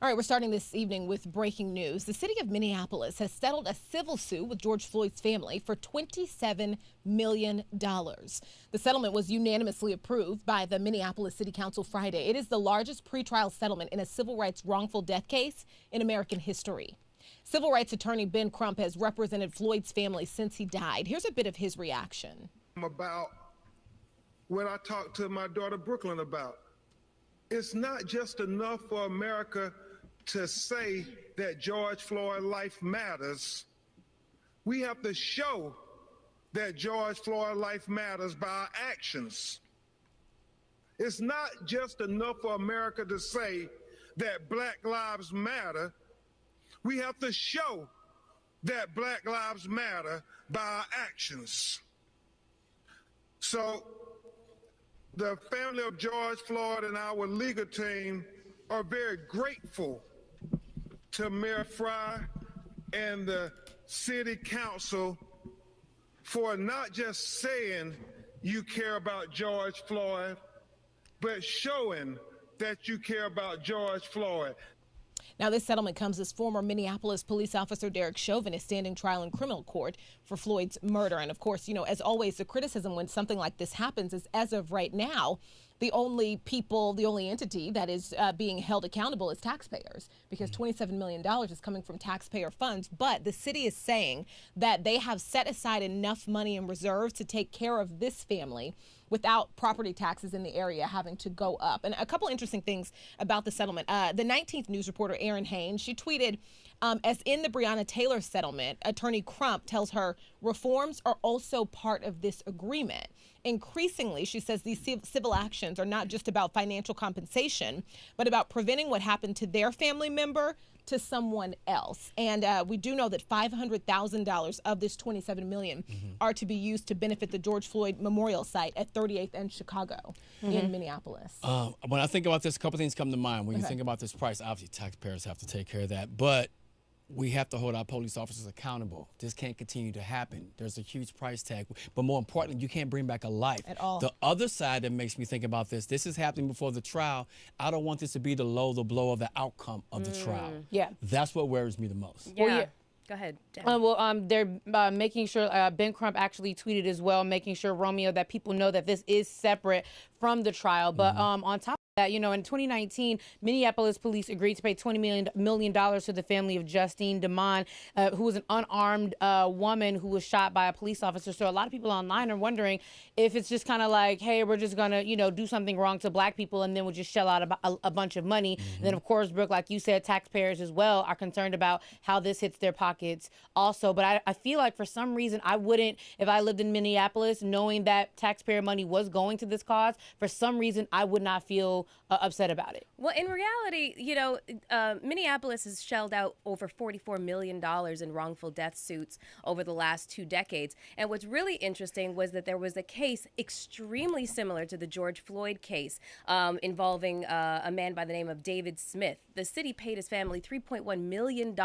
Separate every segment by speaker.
Speaker 1: All right, we're starting this evening with breaking news. The city of Minneapolis has settled a civil suit with George Floyd's family for $27 million. The settlement was unanimously approved by the Minneapolis City Council Friday. It is the largest pretrial settlement in a civil rights wrongful death case in American history. Civil rights attorney Ben Crump has represented Floyd's family since he died. Here's a bit of his reaction.
Speaker 2: About what I talked to my daughter Brooklyn about. It's not just enough for America to say that George Floyd's life matters. We have to show that George Floyd's life matters by our actions. It's not just enough for America to say that Black Lives Matter. We have to show that Black Lives Matter by our actions. So the family of George Floyd and our legal team are very grateful to Mayor Fry and the City Council for not just saying you care about George Floyd, but showing that you care about George Floyd.
Speaker 1: Now, this settlement comes as former Minneapolis police officer Derek Chauvin is standing trial in criminal court for Floyd's murder. And of course, as always, the criticism when something like this happens is, as of right now, the only entity that is being held accountable is taxpayers, because $27 million is coming from taxpayer funds. But the city is saying that they have set aside enough money in reserve to take care of this family without property taxes in the area having to go up. And a couple interesting things about the settlement. The 19th News reporter Erin Haynes, she tweeted, as in the Breonna Taylor settlement, attorney Crump tells her reforms are also part of this agreement. Increasingly, she says these civil actions are not just about financial compensation, but about preventing what happened to their family member to someone else. And we do know that $500,000 of this $27 million are to be used to benefit the George Floyd Memorial Site at 38th and Chicago in Minneapolis.
Speaker 3: When I think about this, a couple things come to mind. When you think about this price, obviously taxpayers have to take care of that. But we have to hold our police officers accountable. This can't continue to happen. There's a huge price tag. But more importantly, you can't bring back a life.
Speaker 1: At all.
Speaker 3: The other side that makes me think about this is happening before the trial. I don't want this to be the blow of the outcome of the trial.
Speaker 4: Yeah.
Speaker 3: That's what worries me the most.
Speaker 4: Yeah.
Speaker 1: Well, yeah.
Speaker 4: Go ahead, Dan.
Speaker 5: They're making sure, Ben Crump actually tweeted as well, making sure, Romeo, that people know that this is separate from the trial. But on top of that, in 2019, Minneapolis police agreed to pay $20 million to the family of Justine DeMond, who was an unarmed woman who was shot by a police officer. So a lot of people online are wondering if it's just kind of like, hey, we're just going to, do something wrong to Black people, and then we'll just shell out a bunch of money. And then, of course, Brooke, like you said, taxpayers as well are concerned about how this hits their pockets also. But I feel like for some reason I wouldn't, if I lived in Minneapolis, knowing that taxpayer money was going to this cause, for some reason I would not feel upset about it.
Speaker 4: Well, in reality, Minneapolis has shelled out over $44 million in wrongful death suits over the last 2 decades. And what's really interesting was that there was a case extremely similar to the George Floyd case involving a man by the name of David Smith. The city paid his family $3.1 million.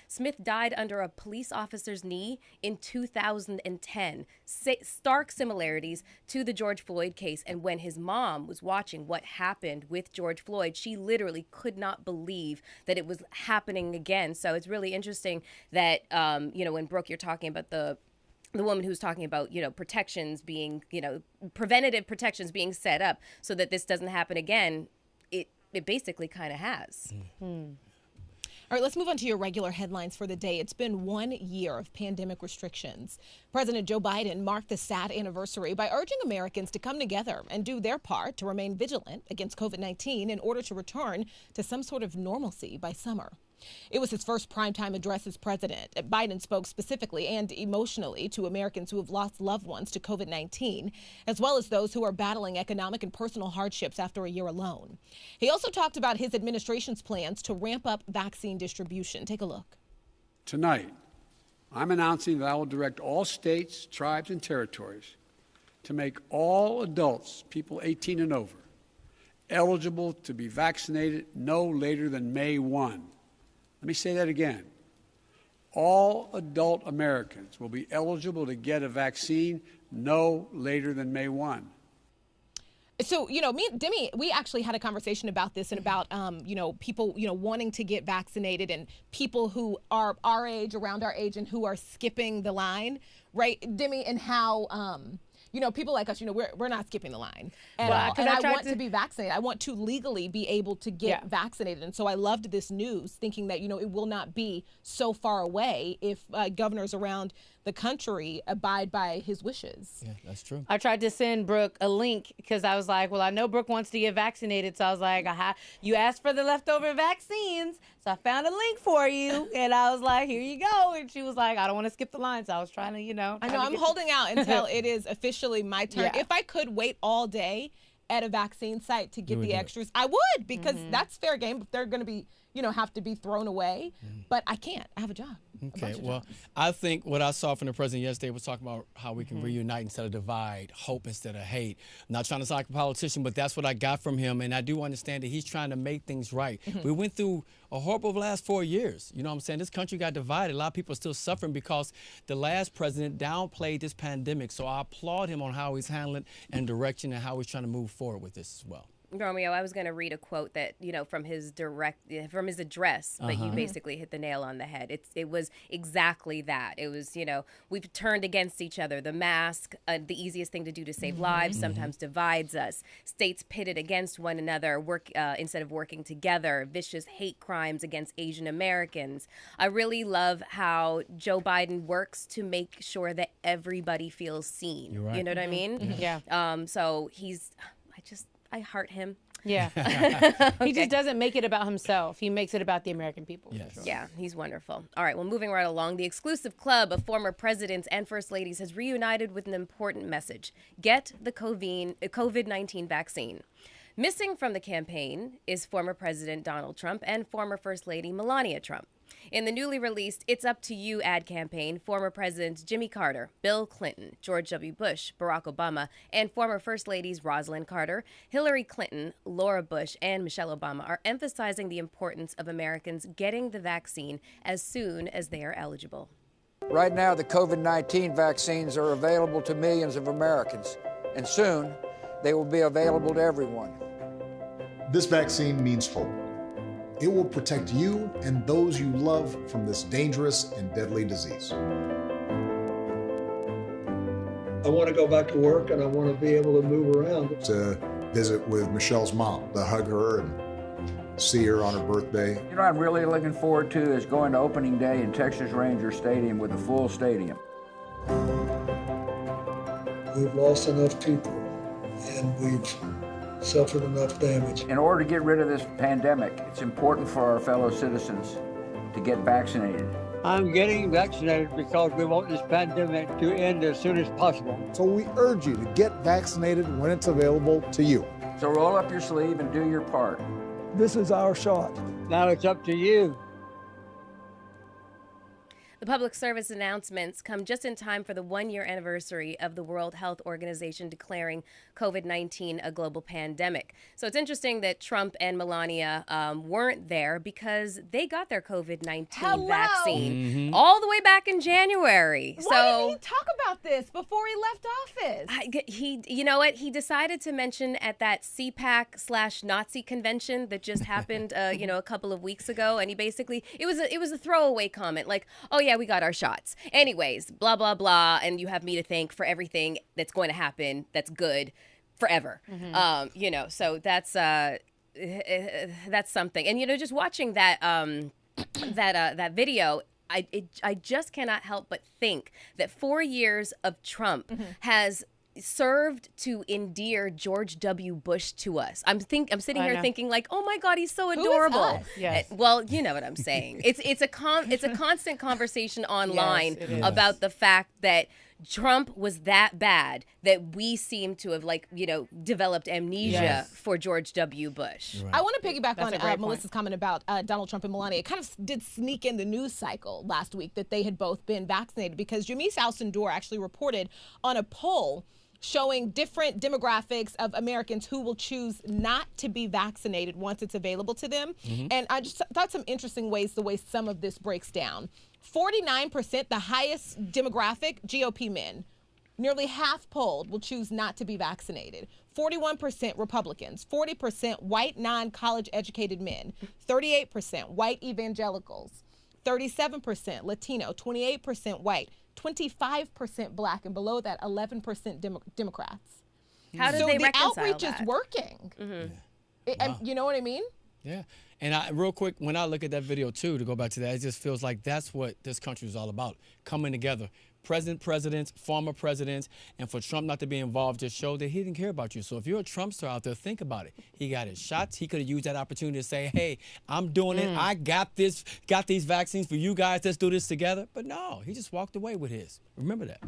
Speaker 4: Smith died under a police officer's knee in 2010. Stark similarities to the George Floyd case. And when his mom was watching what happened with George Floyd, she literally could not believe that it was happening again. So it's really interesting that, when Brooke, you're talking about the woman who's talking about, protections being, preventative protections being set up so that this doesn't happen again, it basically kind of has.
Speaker 1: All right, let's move on to your regular headlines for the day. It's been 1 year of pandemic restrictions. President Joe Biden marked the sad anniversary by urging Americans to come together and do their part to remain vigilant against COVID-19 in order to return to some sort of normalcy by summer. It was his first primetime address as president. Biden spoke specifically and emotionally to Americans who have lost loved ones to COVID-19, as well as those who are battling economic and personal hardships after a year alone. He also talked about his administration's plans to ramp up vaccine distribution. Take a look.
Speaker 6: Tonight, I'm announcing that I will direct all states, tribes, and territories to make all adults, people 18 and over, eligible to be vaccinated no later than May 1. Let me say that again. All adult Americans will be eligible to get a vaccine no later than May 1.
Speaker 1: So, me and Demi, we actually had a conversation about this and about, people, wanting to get vaccinated and people who are our age, around our age, and who are skipping the line, right, Demi, and how, people like us, we're not skipping the line at all. And I want to be vaccinated. I want to legally be able to get vaccinated. And so I loved this news, thinking that, it will not be so far away if governors around the country abide by his wishes.
Speaker 3: Yeah, that's true.
Speaker 5: I tried to send Brooke a link because I was like, well, I know Brooke wants to get vaccinated. So I was like, you asked for the leftover vaccines. So I found a link for you. And I was like, here you go. And she was like, I don't want to skip the line. So I was trying to,
Speaker 1: I know, I'm holding out until it is officially my turn.
Speaker 5: Yeah.
Speaker 1: If I could wait all day at a vaccine site to get the extras, I would, because that's fair game. If they're going to be, have to be thrown away. But I can't. I have a job.
Speaker 3: Okay, well, I think what I saw from the president yesterday was talking about how we can reunite instead of divide, hope instead of hate. I'm not trying to sound like a politician, but that's what I got from him, and I do understand that he's trying to make things right. We went through a horrible last 4 years. You know what I'm saying? This country got divided. A lot of people are still suffering because the last president downplayed this pandemic, so I applaud him on how he's handling it and direction and how he's trying to move forward with this as well.
Speaker 4: Romeo, I was going to read a quote that, from his address, but you basically hit the nail on the head. It was exactly that. It was, we've turned against each other. The mask, the easiest thing to do to save lives, sometimes divides us. States pitted against one another, instead of working together. Vicious hate crimes against Asian Americans. I really love how Joe Biden works to make sure that everybody feels seen.
Speaker 3: You're right.
Speaker 4: You know what I mean?
Speaker 5: Yeah.
Speaker 4: So I heart him.
Speaker 5: Yeah. He just doesn't make it about himself. He makes it about the American people.
Speaker 3: Yes.
Speaker 5: For sure.
Speaker 4: Yeah, he's wonderful. All right, well, moving right along, the exclusive club of former presidents and first ladies has reunited with an important message. Get the COVID-19 vaccine. Missing from the campaign is former President Donald Trump and former First Lady Melania Trump. In the newly released It's Up to You ad campaign, former Presidents Jimmy Carter, Bill Clinton, George W. Bush, Barack Obama, and former First Ladies Rosalind Carter, Hillary Clinton, Laura Bush, and Michelle Obama are emphasizing the importance of Americans getting the vaccine as soon as they are eligible.
Speaker 7: Right now, the COVID-19 vaccines are available to millions of Americans, and soon they will be available to everyone.
Speaker 8: This vaccine means hope. It will protect you and those you love from this dangerous and deadly disease.
Speaker 9: I want to go back to work and I want to be able to move around.
Speaker 8: To visit with Michelle's mom, to hug her and see her on her birthday.
Speaker 7: You know what I'm really looking forward to is going to opening day in Texas Ranger Stadium with a full stadium.
Speaker 9: We've lost enough people and we've suffered enough damage.
Speaker 7: In order to get rid of this pandemic, it's important for our fellow citizens to get vaccinated.
Speaker 10: I'm getting vaccinated because we want this pandemic to end as soon as possible.
Speaker 8: So we urge you to get vaccinated when it's available to you.
Speaker 7: So roll up your sleeve and do your part.
Speaker 10: This is our shot. Now it's up to you.
Speaker 4: The public service announcements come just in time for the one-year anniversary of the World Health Organization declaring COVID-19 a global pandemic. So it's interesting that Trump and Melania weren't there because they got their COVID-19 vaccine all the way back in January.
Speaker 1: Why didn't he talk about this before he left office?
Speaker 4: You know what? He decided to mention at that CPAC/Nazi convention that just happened, a couple of weeks ago, and he basically it was a throwaway comment like, "Oh yeah, we got our shots. Anyways, blah, blah, blah. And you have me to thank for everything that's going to happen that's good forever." So that's something. And, just watching that that video, I just cannot help but think that 4 years of Trump has served to endear George W. Bush to us. I'm sitting here thinking like, oh my God, he's so adorable.
Speaker 5: Yes.
Speaker 4: Well, you know what I'm saying. It's a constant conversation online about the fact that Trump was that bad that we seem to have developed amnesia for George W. Bush.
Speaker 1: Right. I want to piggyback on Melissa's comment about Donald Trump and Melania. It kind of did sneak in the news cycle last week that they had both been vaccinated because Jamise Alcindor actually reported on a poll showing different demographics of Americans who will choose not to be vaccinated once it's available to them. And I just thought some interesting ways the way some of this breaks down. 49%, the highest demographic, GOP men. Nearly half polled will choose not to be vaccinated. 41% Republicans, 40% white non-college educated men, 38% white evangelicals, 37% Latino, 28% white, 25% black, and below that 11% Democrats.
Speaker 4: How do
Speaker 1: so
Speaker 4: they
Speaker 1: the
Speaker 4: reconcile
Speaker 1: outreach
Speaker 4: that?
Speaker 1: is working.
Speaker 3: Wow.
Speaker 1: You know what I mean?
Speaker 3: Yeah. And real quick, when I look at that video, too, to go back to that, it just feels like that's what this country is all about, coming together. Presidents, former presidents, and for Trump not to be involved just showed that he didn't care about you. So if you're a Trumpster out there, think about it. He got his shots. He could have used that opportunity to say, hey, I'm doing it. I got these vaccines for you guys. Let's do this together. But no, he just walked away with his. Remember that.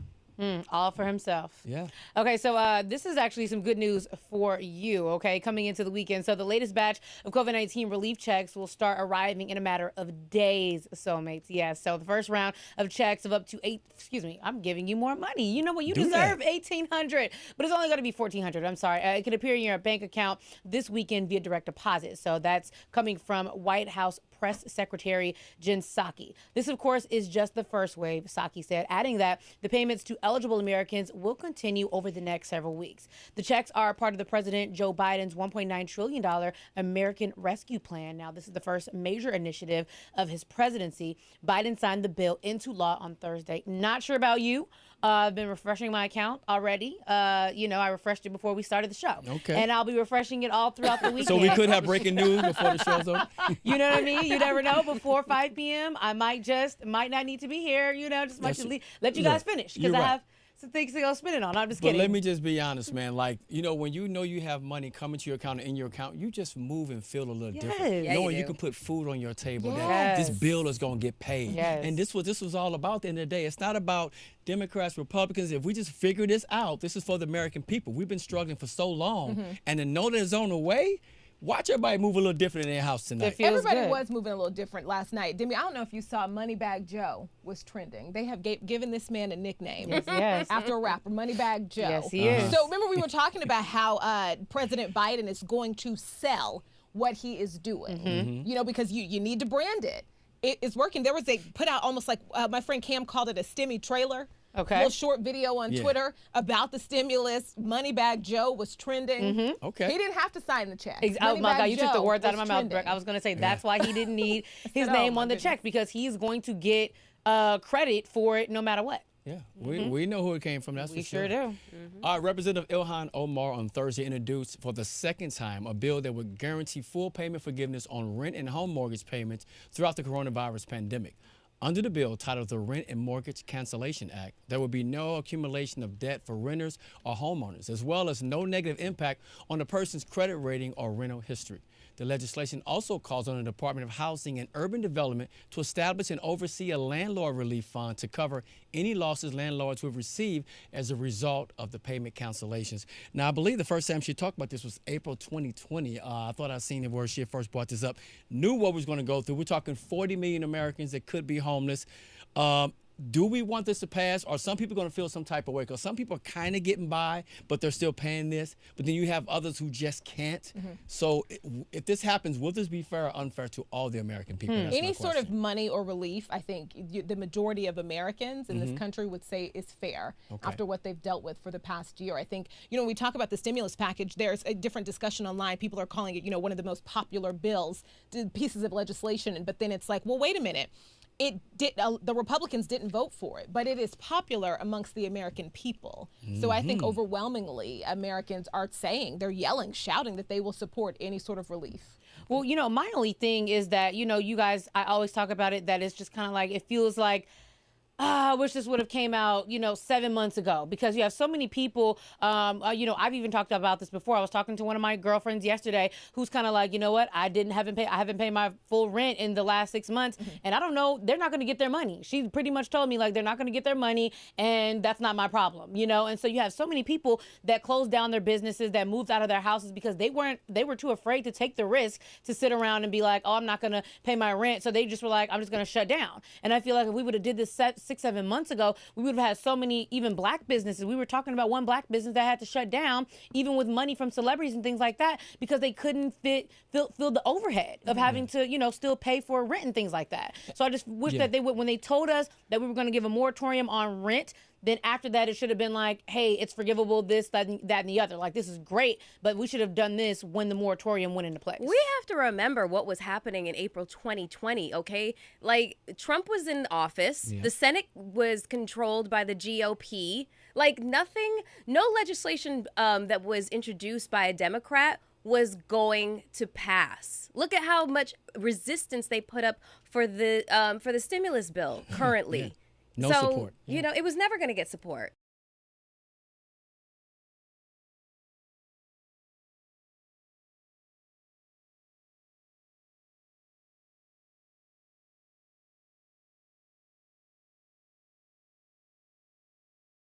Speaker 5: All for himself.
Speaker 3: Yeah.
Speaker 5: Okay, so this is actually some good news for you, okay, coming into the weekend. So the latest batch of COVID-19 relief checks will start arriving in a matter of days, soulmates. Yes, so the first round of checks of up to I'm giving you more money. You know what? You deserve $1,800, but it's only going to be $1,400. I'm sorry. It can appear in your bank account this weekend via direct deposit. So that's coming from White House Press Secretary Jen Psaki. This, of course, is just the first wave, Psaki said, adding that the payments to eligible Americans will continue over the next several weeks. The checks are part of the President Joe Biden's $1.9 trillion American Rescue Plan. Now, this is the first major initiative of his presidency. Biden signed the bill into law on Thursday. Not sure about you. I've been refreshing my account already. I refreshed it before we started the show. Okay. And I'll be refreshing it all throughout the weekend.
Speaker 3: So we could have breaking news before the show's over?
Speaker 5: You know what I mean? You never know. Before 5 p.m., I might not need to be here. Let you guys finish because I have some things to go spend it on. I'm just kidding.
Speaker 3: But let me just be honest, man. Like, when you know you have money coming to your account and in your account, you just move and feel a little different.
Speaker 5: Yeah,
Speaker 3: knowing you can put food on your table,
Speaker 5: Yes.
Speaker 3: that this bill is going to get paid.
Speaker 5: Yes.
Speaker 3: And this was all about at the end of the day. It's not about Democrats, Republicans. If we just figure this out, this is for the American people. We've been struggling for so long. And to know that it's on the way, watch everybody move a little different in their house tonight.
Speaker 1: Everybody was moving a little different last night. Demi, I don't know if you saw Moneybag Joe was trending. They have given this man a nickname.
Speaker 5: Yes.
Speaker 1: After a rapper, Moneybag Joe.
Speaker 5: Yes, he is.
Speaker 1: So remember we were talking about how President Biden is going to sell what he is doing. Because you need to brand it. It's working. There was put out almost like my friend Cam called it a stimmy trailer.
Speaker 5: Okay.
Speaker 1: A little short video on Twitter about the stimulus. Moneybag Joe was trending.
Speaker 3: Okay.
Speaker 1: He didn't have to sign the check.
Speaker 5: Oh my God, you took the words out of my mouth,
Speaker 1: trending.
Speaker 5: Brooke. I was going to say that's why he didn't need his name on the check, because he's going to get credit for it no matter what.
Speaker 3: Yeah, we know who it came from. That's
Speaker 5: We
Speaker 3: for sure.
Speaker 5: sure do.
Speaker 3: All right, Representative Ilhan Omar on Thursday introduced for the second time a bill that would guarantee full payment forgiveness on rent and home mortgage payments throughout the coronavirus pandemic. Under the bill titled the Rent and Mortgage Cancellation Act, there will be no accumulation of debt for renters or homeowners, as well as no negative impact on the person's credit rating or rental history. The legislation also calls on the Department of Housing and Urban Development to establish and oversee a landlord relief fund to cover any losses landlords would receive as a result of the payment cancellations. Now, I believe the first time she talked about this was April 2020. I thought I'd seen it where she first brought this up. Knew what was going to go through. We're talking 40 million Americans that could be homeless. Do we want this to pass? Are some people going to feel some type of way? Because some people are kind of getting by, but they're still paying this. But then you have others who just can't. So if this happens, will this be fair or unfair to all the American people?
Speaker 1: Any sort of money or relief, I think the majority of Americans in this country would say is fair after what they've dealt with for the past year. I think, when we talk about the stimulus package, there's a different discussion online. People are calling it, one of the most popular bills, pieces of legislation. But then it's like, well, wait a minute. The Republicans didn't vote for it, but it is popular amongst the American people. So I think overwhelmingly Americans are saying, they're yelling, shouting that they will support any sort of relief.
Speaker 5: Well, my only thing is that, you guys, I always talk about it, that it's just kind of like, it feels like, I wish this would have came out, 7 months ago, because you have so many people, I've even talked about this before. I was talking to one of my girlfriends yesterday who's kind of like, you know what, I haven't paid my full rent in the last 6 months, and I don't know, they're not going to get their money. She pretty much told me, like, they're not going to get their money, and that's not my problem, and so you have so many people that closed down their businesses, that moved out of their houses because they were too afraid to take the risk to sit around and be like, oh, I'm not going to pay my rent, so they just were like, I'm just going to shut down. And I feel like if we would have did this 6-7 months ago, we would have had so many even black businesses. We were talking about one black business that had to shut down, even with money from celebrities and things like that, because they couldn't fill the overhead of having to, still pay for rent and things like that. So I just wish that they would, when they told us that we were going to give a moratorium on rent, then after that it should have been like, hey, it's forgivable, this, that, and the other. Like, this is great, but we should have done this when the moratorium went into place.
Speaker 4: We have to remember what was happening in April 2020, okay? Like, Trump was in office. Yeah. The Senate was controlled by the GOP. Like, nothing, no legislation that was introduced by a Democrat was going to pass. Look at how much resistance they put up for the stimulus bill currently.
Speaker 3: Yeah. No support.
Speaker 4: You know, it was never going to get support.